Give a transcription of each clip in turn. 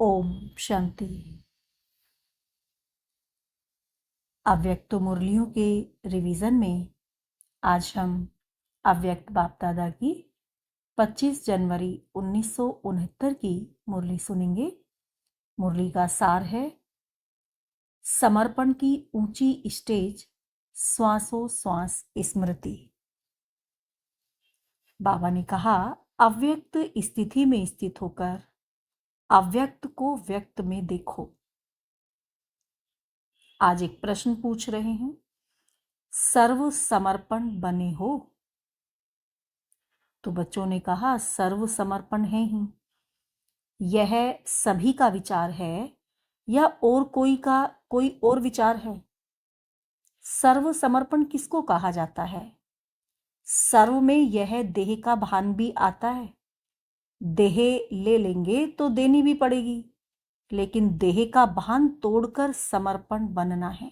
ओम शांति। अव्यक्त मुरलियों के रिवीजन में आज हम अव्यक्त बाप दादा की 25 जनवरी 1969 की मुरली सुनेंगे। मुरली का सार है, समर्पण की ऊंची स्टेज, श्वासों श्वास स्मृति। बाबा ने कहा, अव्यक्त स्थिति में स्थित होकर अव्यक्त को व्यक्त में देखो। आज एक प्रश्न पूछ रहे हैं, सर्व समर्पण बने हो? तो बच्चों ने कहा, सर्व समर्पण है ही। यह सभी का विचार है या और कोई और विचार है? सर्व समर्पण किसको कहा जाता है? सर्व में यह देह का भान भी आता है। देह ले लेंगे तो देनी भी पड़ेगी, लेकिन देह का भान तोड़कर समर्पण बनना है।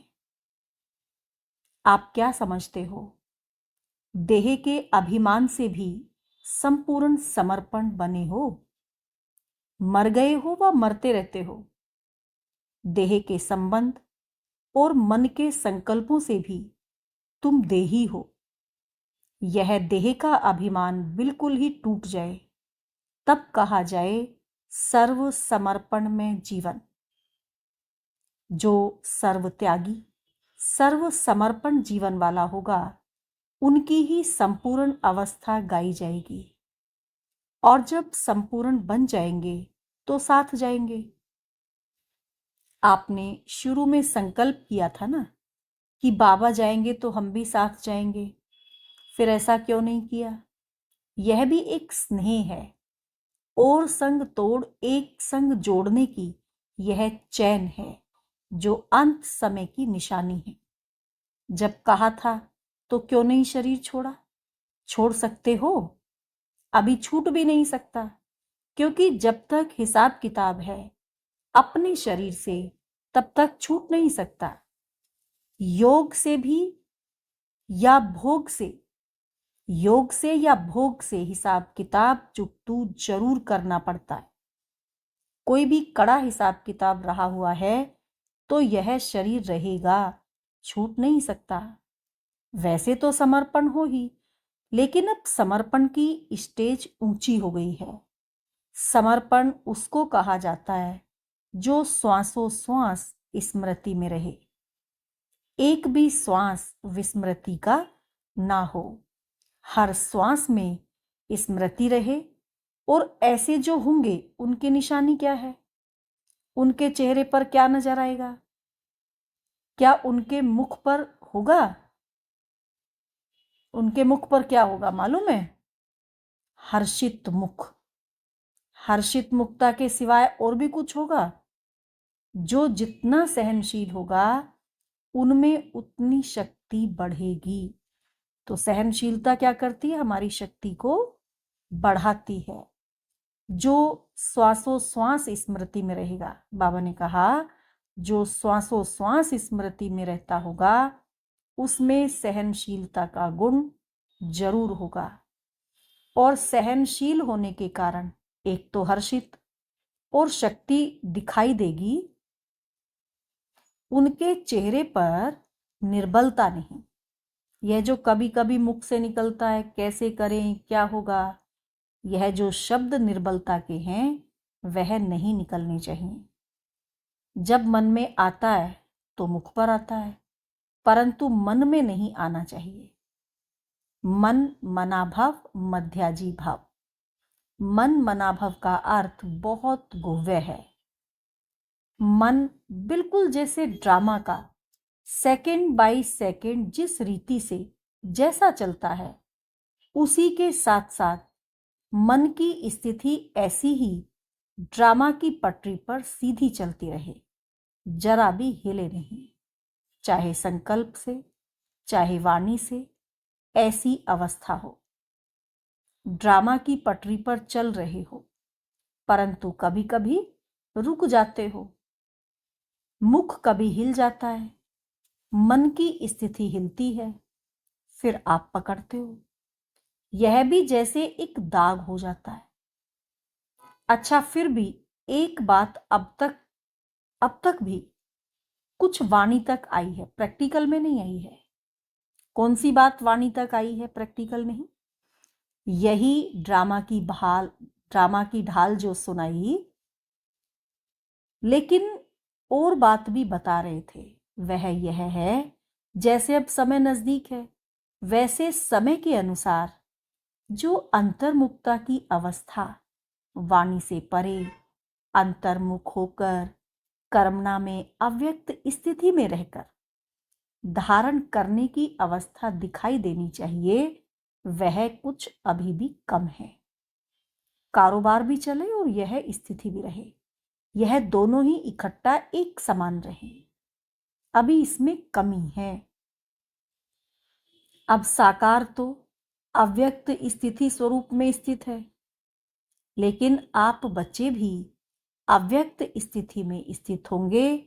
आप क्या समझते हो? देह के अभिमान से भी संपूर्ण समर्पण बने हो? मर गए हो व मरते रहते हो। देह के संबंध और मन के संकल्पों से भी तुम देही हो। यह देह का अभिमान बिल्कुल ही टूट जाए, तब कहा जाए सर्व समर्पण में जीवन। जो सर्व त्यागी, सर्व समर्पण जीवन वाला होगा, उनकी ही संपूर्ण अवस्था गाई जाएगी। और जब संपूर्ण बन जाएंगे तो साथ जाएंगे। आपने शुरू में संकल्प किया था ना कि बाबा जाएंगे तो हम भी साथ जाएंगे, फिर ऐसा क्यों नहीं किया? यह भी एक स्नेह है, और संग तोड़ एक संग जोड़ने की यह चैन है, जो अंत समय की निशानी है। जब कहा था तो क्यों नहीं शरीर छोड़ा? छोड़ सकते हो, अभी छूट भी नहीं सकता, क्योंकि जब तक हिसाब किताब है अपने शरीर से, तब तक छूट नहीं सकता। योग से भी या भोग से, योग से या भोग से हिसाब किताब चुकतू जरूर करना पड़ता है। कोई भी कड़ा हिसाब किताब रहा हुआ है तो यह शरीर रहेगा, छूट नहीं सकता। वैसे तो समर्पण हो ही, लेकिन अब समर्पण की स्टेज ऊंची हो गई है। समर्पण उसको कहा जाता है जो श्वासों श्वास स्मृति में रहे, एक भी श्वास विस्मृति का ना हो। हर श्वास में स्मृति रहे। और ऐसे जो होंगे उनकी निशानी क्या है? उनके चेहरे पर क्या नजर आएगा? क्या उनके मुख पर होगा? उनके मुख पर क्या होगा मालूम है? हर्षित मुख। हर्षित मुक्ता के सिवाय और भी कुछ होगा? जो जितना सहनशील होगा, उनमें उतनी शक्ति बढ़ेगी। तो सहनशीलता क्या करती है? हमारी शक्ति को बढ़ाती है। जो श्वासों श्वास स्मृति में रहेगा, बाबा ने कहा, जो श्वासों श्वास स्मृति में रहता होगा, उसमें सहनशीलता का गुण जरूर होगा। और सहनशील होने के कारण एक तो हर्षित और शक्ति दिखाई देगी। उनके चेहरे पर निर्बलता नहीं। यह जो कभी कभी मुख से निकलता है, कैसे करें, क्या होगा, यह जो शब्द निर्बलता के हैं, वह नहीं निकलने चाहिए। जब मन में आता है तो मुख पर आता है, परंतु मन में नहीं आना चाहिए। मन मनाभव मध्याजी भाव। मन मनाभव का अर्थ बहुत गुह्य है। मन बिल्कुल जैसे ड्रामा का सेकंड बाय सेकंड जिस रीति से जैसा चलता है, उसी के साथ साथ मन की स्थिति ऐसी ही ड्रामा की पटरी पर सीधी चलती रहे, जरा भी हिले नहीं। चाहे संकल्प से, चाहे वाणी से, ऐसी अवस्था हो। ड्रामा की पटरी पर चल रहे हो, परंतु कभी कभी रुक जाते हो। मुख कभी हिल जाता है, मन की स्थिति हिलती है, फिर आप पकड़ते हो। यह भी जैसे एक दाग हो जाता है। अच्छा, फिर भी एक बात अब तक भी कुछ वाणी तक आई है, प्रैक्टिकल में नहीं आई है। कौन सी बात वाणी तक आई है, प्रैक्टिकल नहीं? यही ड्रामा की ढाल जो सुनाई, लेकिन और बात भी बता रहे थे। वह यह है, जैसे अब समय नजदीक है, वैसे समय के अनुसार जो अंतर्मुखता की अवस्था, वाणी से परे अंतर्मुख होकर कर्मणा में अव्यक्त स्थिति में रहकर धारण करने की अवस्था दिखाई देनी चाहिए, वह कुछ अभी भी कम है। कारोबार भी चले और यह स्थिति भी रहे, यह दोनों ही इकट्ठा एक समान रहे, अभी इसमें कमी है। अब साकार तो अव्यक्त स्थिति स्वरूप में स्थित है, लेकिन आप बच्चे भी अव्यक्त स्थिति में स्थित होंगे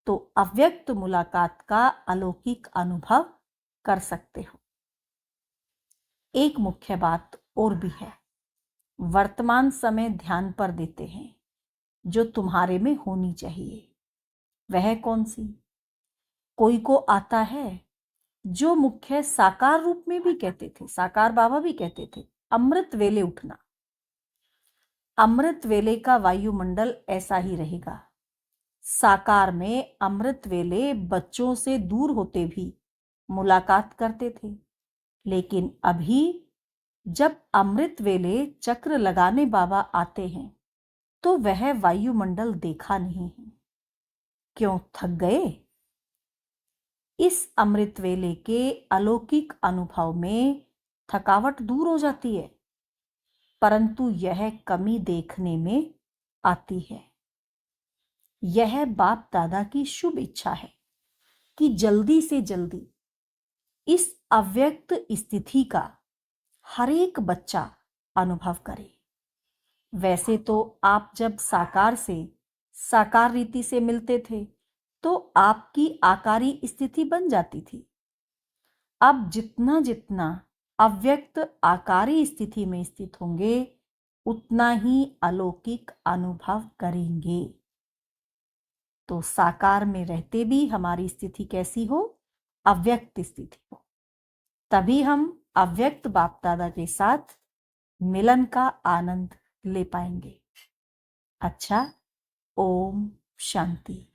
तो अव्यक्त मुलाकात का अलौकिक अनुभव कर सकते हो। एक मुख्य बात और भी है, वर्तमान समय ध्यान पर देते हैं जो तुम्हारे में होनी चाहिए। वह कौन सी? कोई को आता है जो मुख्य साकार रूप में भी कहते थे, साकार बाबा भी कहते थे, अमृत वेले उठना। अमृत वेले का वायुमंडल ऐसा ही रहेगा। साकार में अमृत वेले बच्चों से दूर होते भी मुलाकात करते थे, लेकिन अभी जब अमृत वेले चक्र लगाने बाबा आते हैं तो वह वायुमंडल देखा नहीं है। क्यों? थक गए? इस अमृत वेले के अलौकिक अनुभव में थकावट दूर हो जाती है, परंतु यह कमी देखने में आती है। यह बाप दादा की शुभ इच्छा है कि जल्दी से जल्दी इस अव्यक्त स्थिति का हर एक बच्चा अनुभव करे। वैसे तो आप जब साकार रीति से मिलते थे तो आपकी आकारी स्थिति बन जाती थी। अब जितना जितना अव्यक्त आकारी स्थिति में स्थित होंगे, उतना ही अलौकिक अनुभव करेंगे। तो साकार में रहते भी हमारी स्थिति कैसी हो? अव्यक्त स्थिति हो। तभी हम अव्यक्त बाप दादा के साथ मिलन का आनंद ले पाएंगे। अच्छा, ओम शांति।